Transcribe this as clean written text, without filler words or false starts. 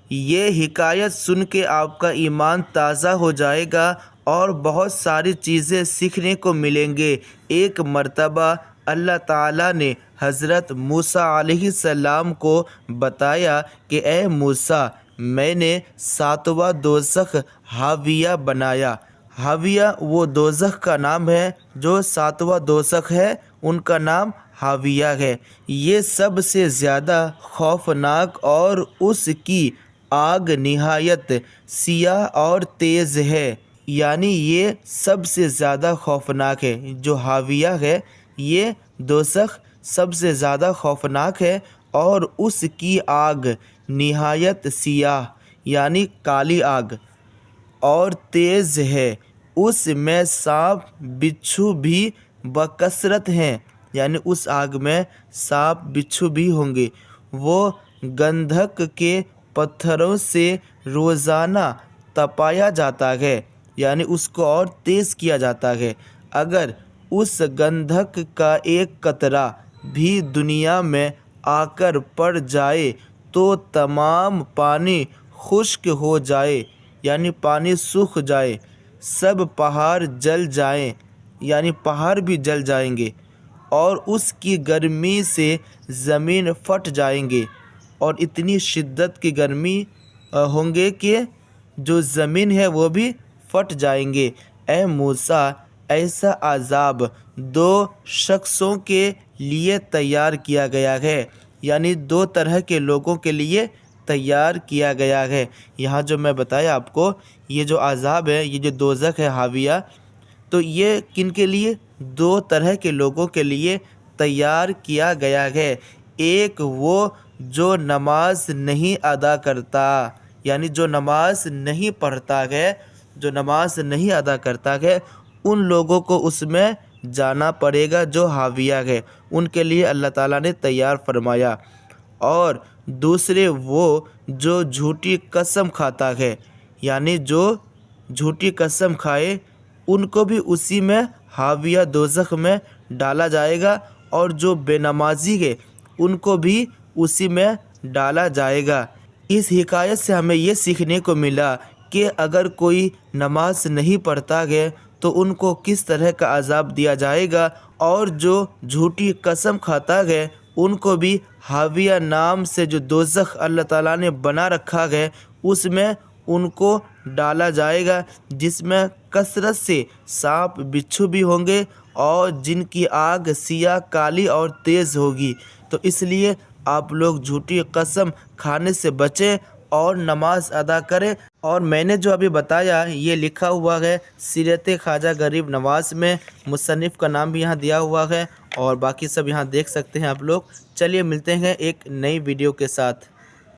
یہ حکایت سن کے آپ کا ایمان تازہ ہو جائے گا اور بہت ساری چیزیں سیکھنے کو ملیں گے۔ ایک مرتبہ اللہ تعالیٰ نے حضرت موسیٰ علیہ السلام کو بتایا کہ اے موسیٰ، میں نے 7واں دوزخ حاویہ بنایا۔ حاویہ وہ دوزخ کا نام ہے، جو 7واں دوزخ ہے ان کا نام حاویہ ہے۔ یہ سب سے زیادہ خوفناک اور اس کی آگ نہایت سیاہ اور تیز ہے، یعنی یہ سب سے زیادہ خوفناک ہے۔ جو حاویہ ہے یہ دوزخ سب سے زیادہ خوفناک ہے اور اس کی آگ نہایت سیاہ یعنی کالی آگ اور تیز ہے۔ اس میں سانپ بچھو بھی بکثرت ہیں، یعنی اس آگ میں سانپ بچھو بھی ہوں گے۔ وہ گندھک کے پتھروں سے روزانہ تپایا جاتا ہے، یعنی اس کو اور تیز کیا جاتا ہے۔ اگر اس گندھک کا ایک قطرہ بھی دنیا میں آ کر پڑ جائے تو تمام پانی خشک ہو جائے، یعنی پانی سوکھ جائے، سب پہاڑ جل جائیں، یعنی پہاڑ بھی جل جائیں گے، اور اس کی گرمی سے زمین پھٹ جائیں گے، اور اتنی شدت کی گرمی ہوں گے کہ جو زمین ہے وہ بھی پھٹ جائیں گے۔ اے موسیٰ، ایسا عذاب 2 شخصوں کے لیے تیار کیا گیا ہے، یعنی 2 طرح کے لوگوں کے لیے تیار کیا گیا ہے۔ یہاں جو میں بتایا آپ کو، یہ جو عذاب ہے، یہ جو دوزخ ہے حاویہ، تو یہ کن کے لیے؟ 2 طرح کے لوگوں کے لیے تیار کیا گیا ہے۔ ایک وہ جو نماز نہیں ادا کرتا، یعنی جو نماز نہیں پڑھتا ہے، جو نماز نہیں ادا کرتا ہے، ان لوگوں کو اس میں جانا پڑے گا جو حاویہ ہے، ان کے لیے اللہ تعالیٰ نے تیار فرمایا۔ اور دوسرے وہ جو جھوٹی قسم کھاتا ہے، یعنی جو جھوٹی قسم کھائے، ان کو بھی اسی میں حاویہ دوزخ میں ڈالا جائے گا، اور جو بے نمازی ہے ان کو بھی اسی میں ڈالا جائے گا۔ اس حکایت سے ہمیں یہ سیکھنے کو ملا کہ اگر کوئی نماز نہیں پڑھتا ہے تو ان کو کس طرح کا عذاب دیا جائے گا، اور جو جھوٹی قسم کھاتا ہے ان کو بھی حاویہ نام سے جو دوزخ اللہ تعالیٰ نے بنا رکھا ہے اس میں ان کو ڈالا جائے گا، جس میں کثرت سے سانپ بچھو بھی ہوں گے اور جن کی آگ سیاہ کالی اور تیز ہوگی۔ تو اس لیے آپ لوگ جھوٹی قسم کھانے سے بچیں اور نماز ادا کریں۔ اور میں نے جو ابھی بتایا یہ لکھا ہوا ہے سیرت خواجہ غریب نواز میں، مصنف کا نام بھی یہاں دیا ہوا ہے، اور باقی سب یہاں دیکھ سکتے ہیں آپ لوگ۔ چلیے ملتے ہیں ایک نئی ویڈیو کے ساتھ۔